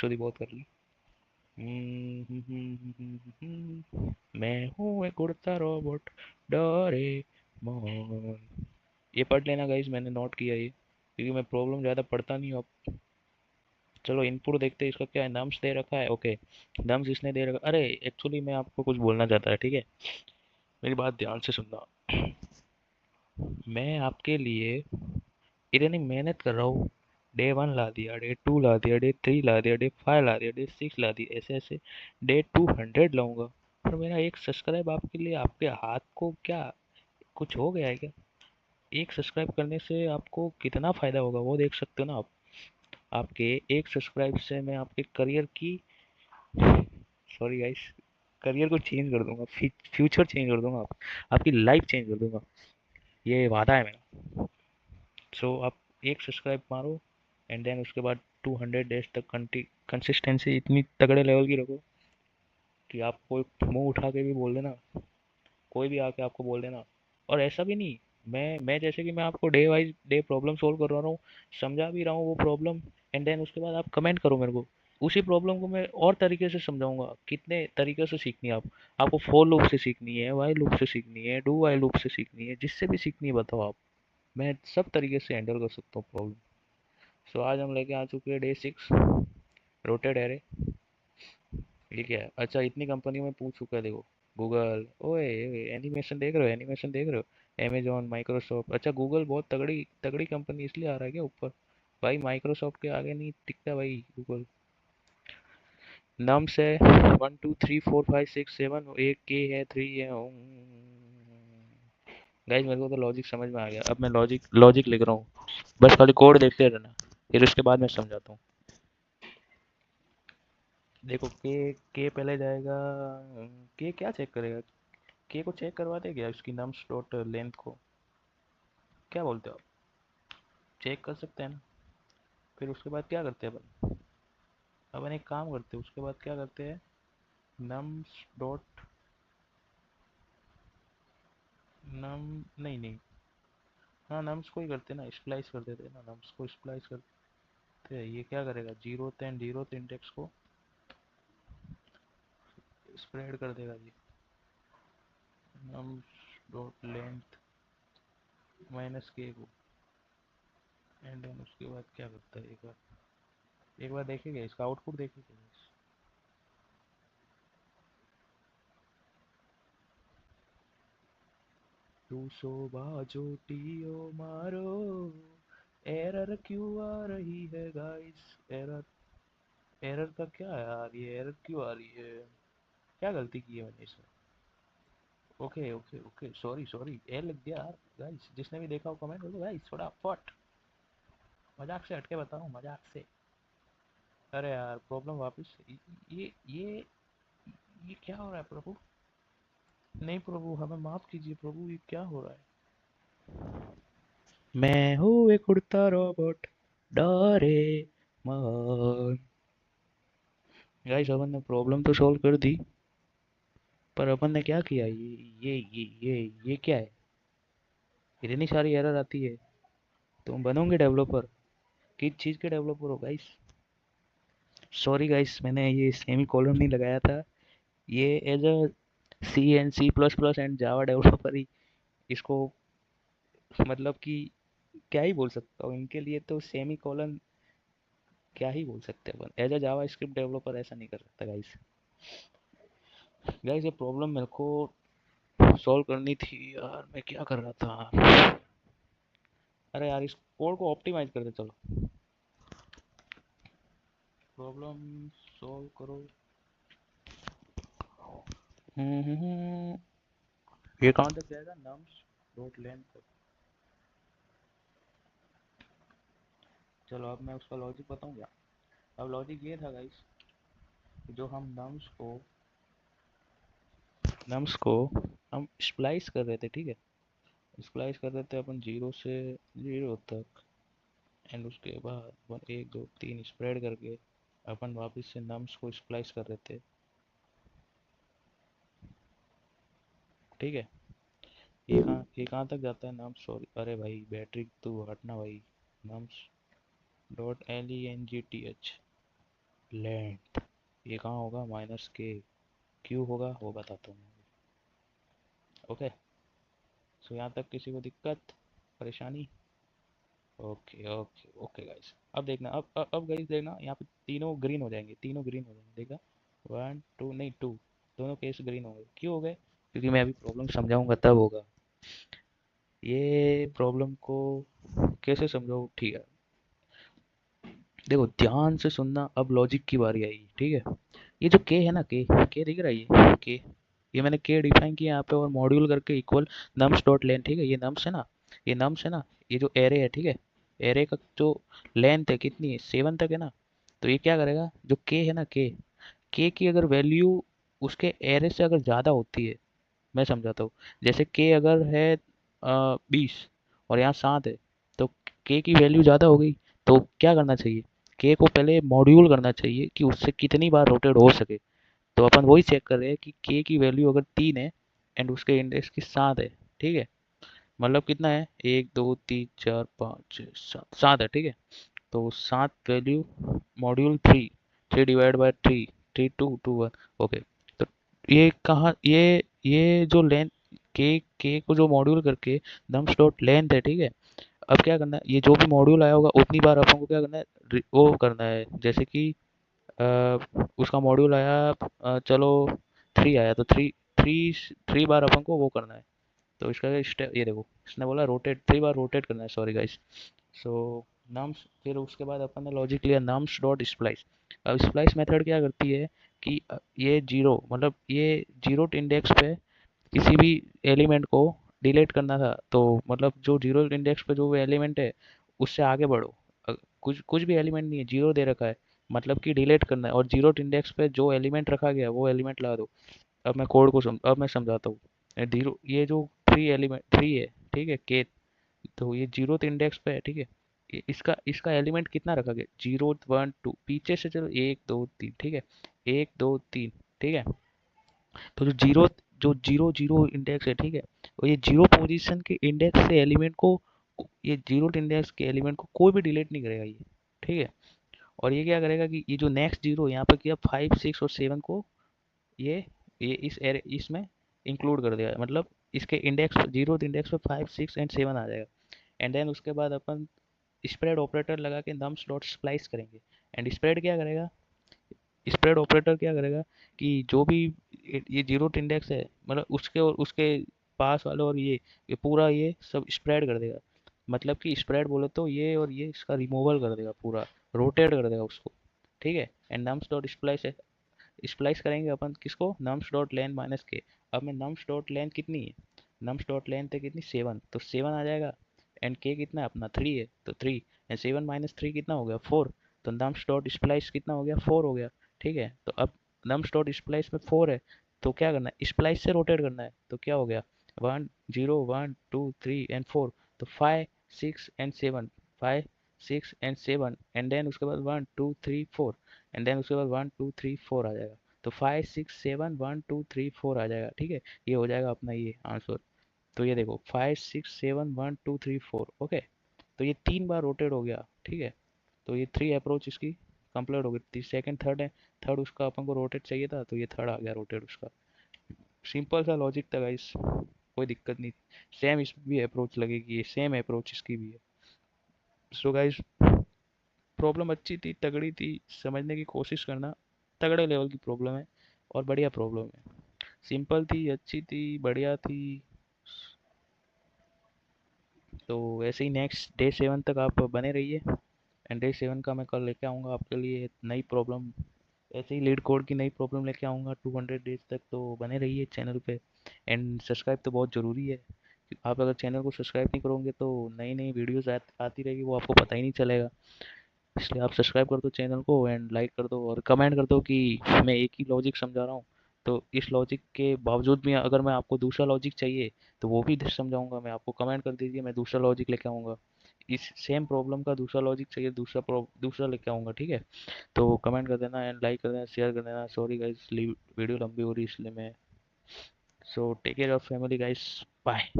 बकचोदी बहुत कर ली। मैं हूँ एक उड़ता रोबोट, डोरेमोन। ये पढ़ लेना गाइस, मैंने नोट किया ये, क्योंकि मैं प्रॉब्लम ज़्यादा पढ़ता नहीं हूँ अब। चलो इनपुट देखते हैं इसका क्या है। नम्स दे रखा है, ओके। नम्स इसने दे रखा, अरे एक्चुअली मैं आपको कुछ बोलना चाहता है, ठीक है। मेरी बात ध्यान से सुनना। मैं आपके लिए इतनी मेहनत कर रहा हूँ। डे 1 ला दिया, डे 2 ला दिया, डे 3 ला दिया, डे 5 ला दिया, डे 6 ला दिया, ऐसे ऐसे डे 200 लाऊंगा। पर मेरा एक सब्सक्राइब आपके लिए, आपके हाथ को क्या कुछ हो गया है क्या? एक सब्सक्राइब करने से आपको कितना फायदा होगा वो देख सकते हो ना आप। आपके एक सब्सक्राइब से मैं आपके करियर की, सॉरी गाइस, करियर को चेंज कर दूंगा, फ्यूचर चेंज कर दूंगा, आपकी लाइफ चेंज कर दूंगा। ये वादा है मेरा। सो आप एक सब्सक्राइब मारो, एंड देन उसके बाद 200 डेज तक कंसिस्टेंसी इतनी तगड़े लेवल की रखो कि आप कोई मुंह उठा के भी बोल देना, कोई भी आके आपको बोल देना। और ऐसा भी नहीं, मैं जैसे कि मैं आपको day wise day problem solve करवा रहा हूँ, समझा भी रहा हूँ वो प्रॉब्लम, एंड देन उसके बाद आप कमेंट करो मेरे को। उसी प्रॉब्लम को मैं और तरीके से समझाऊंगा। कितने तरीके से सीखनी है आपको फोर लूप से सीखनी है, वाई लूप से सीखनी है, डू वाई लूप से सीखनी है, जिससे भी सीखनी है बताओ आप। मैं सब तरीके से हैंडल कर सकता हूँ प्रॉब्लम। सो आज हम लेके आ चुके हैं डे 6, रोटेट एरे। ये क्या है? अच्छा, इतनी कंपनियों में पूछ चुका है देखो। गूगल, ओए एनिमेशन देख रहे हो, एनिमेशन देख रहे हो, अमेजोन, माइक्रोसॉफ्ट। अच्छा, गूगल बहुत तगड़ी तगड़ी कंपनी इसलिए आ रहा है क्या ऊपर? भाई माइक्रोसॉफ्ट के आगे नहीं टिकता भाई गूगल। नम्स है 1 2 3 4 5 6 7, एक के है, 3 है। गाइस मेरे को तो लॉजिक समझ में आ गया, अब मैं लॉजिक लॉजिक लिख रहा हूँ। बस खाली कोड देखते रहना, फिर उसके बाद मैं समझाता हूँ। देखो के पहले जाएगा। के क्या चेक करेगा? के को चेक करवा दे क्या उसकी नम्स डॉट लेंथ को? क्या बोलते हो आप? चेक कर सकते हैं ना? फिर उसके बाद क्या करते हैं अपन? अपन एक काम करते हैं, उसके बाद क्या करते हैं? नम्स डॉट नम नहीं नहीं, हाँ नम्स को ही करते हैं ना, स्प्लाइस कर देते हैं ना, नम्स को स्प्लाइस करते हैं। ये क्या करेगा? जीरो इंडेक्स को स्प्रेड कर देगा जी। नम्स डॉट लेंथ माइनस के को, एंड देन उसके बाद क्या करता है? एक बार देखेगा इसका आउटपुट देखेगा। 200 बाजोटियो मारो, एरर क्यों आ रही है गाइस? एरर, एरर का क्या है यार? ये एरर क्यों आ रही है? क्या गलती की है मैंने इसमें? Okay okay okay, sorry sorry, A लिख दिया यार। गाइस जिसने भी देखा हो कमेंट कर दो गाइस, थोड़ा फट। मजाक से हटके बता रहा हूँ, मजाक से। अरे यार प्रॉब्लम वापस ये ये क्या हो रहा है प्रभु? नहीं प्रभु, हमें माफ कीजिए प्रभु, ये क्या हो रहा है? मैं हूँ एक उड़ता रोबोट, डोरेमोन। गाइस अपन ने प्रॉब्लम तो सॉल्व कर दी, पर अपन ने क्या किया? ये क्या है? इतनी सारी एरर आती है। तुम बनोगे डेवलपर? किस चीज़ के डेवलपर हो गाइस? सॉरी गाइस, मैंने ये सेमी कॉलन नहीं लगाया था। ये as a C and C++ and Java developer ही इसको, मतलब कि क्या ही बोल सकता हूँ इनके लिए तो सेमी कॉलन, क्या ही बोल सकते हैं अपन। As a JavaScript developer ऐसा नहीं कर सकता गाइस। गाइस ये प्रॉब्लम मेरे को सॉल्व करनी थी यार, मैं क्या कर रहा था? अरे यार इस कोड को ऑप्टिमाइज कर दे चलो। प्रॉब्लम सॉल्व करो। ये कहाँ तक जाएगा? नम्स डॉट लेंथ तक। चलो अब मैं उसका लॉजिक बताऊँ क्या? अब लॉजिक ये था गाइस, जो हम नम्स को हम स्प्लाइस कर रहे थे, ठीक है। स्प्लाइस कर रहे थे अपन 0 से 0 तक, एंड उसके बाद अपन 1 2 3 स्प्रेड करके अपन वापस से नम्स को स्प्लाइस कर रहे थे, ठीक है। ये कहाँ तक जाता है नम्स? सॉरी, अरे भाई बैटरी तो हटना भाई। नम्स डॉट LENGTH लेंथ, ये कहाँ होगा, माइनस के, क्यू होगा वो बताता हूँ। ओके, सो यहाँ तक किसी को दिक्कत परेशानी? ओके ओके ओके गाइस, अब देखना, अब गाइस देखना, यहाँ पे तीनों ग्रीन हो जाएंगे, तीनों ग्रीन हो जाएंगे, देखा, वन टू नहीं टू, दोनों केस ग्रीन हो गए। क्यों हो गए? क्योंकि मैं अभी प्रॉब्लम समझाऊंगा तब होगा। ये प्रॉब्लम को कैसे समझाऊँ, ठीक है, देखो ध्यान से सुनना, अब लॉजिक की बारी आएगी, ठीक है। ये जो के है ना, के के दिख रहा है, ये के, ये मैंने के डिफाइन किया यहाँ पे, और मॉड्यूल करके इक्वल नम्स डॉट लेंथ, ठीक है, ये नम्स है ना, ये नम्स है ना, ये जो एरे है, ठीक है, एरे का जो लेंथ है कितनी है, 7 तक है ना। तो ये क्या करेगा, जो के है ना, के की अगर वैल्यू उसके एरे से अगर ज़्यादा होती है, मैं समझाता हूँ, जैसे के अगर है 20 और यहाँ 7 है, तो के की वैल्यू ज़्यादा हो गई, तो क्या करना चाहिए, के को पहले मॉड्यूल करना चाहिए कि उससे कितनी बार रोटेट हो सके। तो अपन वही चेक कर रहे हैं कि के की वैल्यू अगर 3 है एंड उसके इंडेक्स की 7 है, ठीक है, मतलब कितना है, 1 2 3 4 5 6 7 7 है, ठीक है। तो 7 value module 3, 3 divide by 3, 3 2 2 1, okay. तो ये कहाँ, ये जो लेंथ, के को जो मॉड्यूल करके नम्स डॉट लेंथ है, ठीक है। अब क्या करना है, ये जो भी मॉड्यूल आया होगा उतनी बार अपन को क्या करना है, वो करना है, जैसे कि अ, उसका मॉड्यूल आया, चलो 3 आया, तो थ्री थ्री थ्री बार अपन को वो करना है। तो इसका स्टेप ये देखो, इसने बोला रोटेट, 3 बार रोटेट करना है, सॉरी गाइस। सो नम्स, फिर उसके बाद अपन ने लॉजिक लिया नम्स डॉट स्प्लाइस। अब स्प्लाइस मेथड क्या करती है कि ये जीरो, मतलब ये जीरो इंडेक्स पे किसी भी एलिमेंट को डिलीट करना था, तो मतलब जो जीरो इंडेक्स पे जो एलिमेंट है उससे आगे बढ़ो। कुछ कुछ भी एलिमेंट नहीं है, जीरो दे रखा है, मतलब कि डिलीट करना है, और जीरो इंडेक्स पे जो एलिमेंट रखा गया वो एलिमेंट ला दो। अब मैं समझाता हूँ। जीरो, ये जो थ्री एलिमेंट, थ्री है, ठीक है, के, तो ये जीरो इंडेक्स पे है, ठीक है। इसका इसका एलिमेंट कितना रखा गया, 0 1 2, पीछे से चलो 1 2 3, ठीक है, 1 2 3, ठीक है। तो जो जीरो इंडेक्स है, ठीक है, और ये जीरो पोजीशन के इंडेक्स से एलिमेंट को, ये जीरो इंडेक्स के एलिमेंट को कोई भी डिलीट नहीं करेगा ये, ठीक है। और ये क्या करेगा कि ये जो नेक्स्ट जीरो यहाँ पर किया, 5 6 और 7 को ये ये इस एरे इसमें इंक्लूड कर देगा, मतलब इसके इंडेक्स, जीरो इंडेक्स पे 5 6 एंड 7 आ जाएगा। एंड देन उसके बाद अपन स्प्रेड ऑपरेटर लगा के नम्स डॉट स्प्लाइस करेंगे। एंड स्प्रेड क्या करेगा, स्प्रेड ऑपरेटर क्या करेगा कि जो भी ये जीरो इंडेक्स है, मतलब उसके और उसके पास वाले और ये पूरा ये सब स्प्रेड कर देगा। मतलब कि स्प्रेड बोले तो ये और ये इसका रिमूवल कर देगा, पूरा रोटेट कर देगा उसको, ठीक है। And nums dot splice, splice करेंगे अपन किसको, नम्स डॉट लेंथ माइनस के। अब मैं नम्स डॉट लेंथ कितनी है, नम्स डॉट लेंथ है कितनी, 7, तो 7 आ जाएगा। एंड के कितना है अपना, 3 है, तो 3 एंड 7 - 3 कितना हो गया, 4। तो नम्स डॉट स्प्लाइस कितना हो गया, 4 हो गया, ठीक है। तो अब नम्स डॉट स्प्लाइस में 4 है, तो क्या करना है, स्प्लाइस से रोटेट करना है, तो क्या हो गया, 1 0 1 2 3 एंड 4, तो 5 6 एंड 7, 5 6 एंड 7, एंड देन उसके बाद 1 2 3 4, एंड देन उसके बाद 1 2 3 4 आ जाएगा। तो 5 6 7 1 2 3 4 आ जाएगा, ठीक है। ये हो जाएगा अपना ये आंसर। तो ये देखो 5 6 7 1 2 3 4, ओके। तो ये 3 बार रोटेट हो गया, ठीक है। तो ये 3 अप्रोच इसकी कंप्लीट हो गई, सेकंड थर्ड है, थर्ड उसका अपन को रोटेट चाहिए था, तो ये थर्ड आ गया रोटेट उसका। सिंपल सा लॉजिक था गाइस, कोई दिक्कत नहीं। सेम इस भी अप्रोच लगेगी, ये सेम अप्रोच इसकी भी है। सो गाइस, प्रॉब्लम अच्छी थी, तगड़ी थी, समझने की कोशिश करना, तगड़े लेवल की प्रॉब्लम है और बढ़िया प्रॉब्लम है। सिंपल थी, अच्छी थी, बढ़िया थी। तो वैसे ही नेक्स्ट डे 7 तक आप बने रहिए, एंड डे 7 का मैं कल लेके आऊँगा आपके लिए नई प्रॉब्लम, ऐसे ही लीड कोड की नई प्रॉब्लम लेके आऊँगा 200 डेज तक। तो बने रहिए चैनल पे, एंड सब्सक्राइब तो बहुत ज़रूरी है। आप अगर चैनल को सब्सक्राइब नहीं करोगे तो नई नई वीडियोस आती रहेगी, वो आपको पता ही नहीं चलेगा। इसलिए आप सब्सक्राइब कर दो चैनल को, एंड लाइक कर दो और कमेंट कर दो कि मैं एक ही लॉजिक समझा रहा हूँ, तो इस लॉजिक के बावजूद भी अगर मैं आपको दूसरा लॉजिक चाहिए तो वो भी समझाऊंगा मैं आपको, कमेंट कर दीजिए, मैं दूसरा लॉजिक लेके आऊँगा। इस सेम प्रॉब्लम का दूसरा लॉजिक चाहिए, दूसरा लेके आऊँगा, ठीक है। तो कमेंट कर देना एंड लाइक कर देना, शेयर कर देना। सॉरी गाइस, वीडियो लंबी हो रही है इसलिए मैं, so take care of family guys, bye.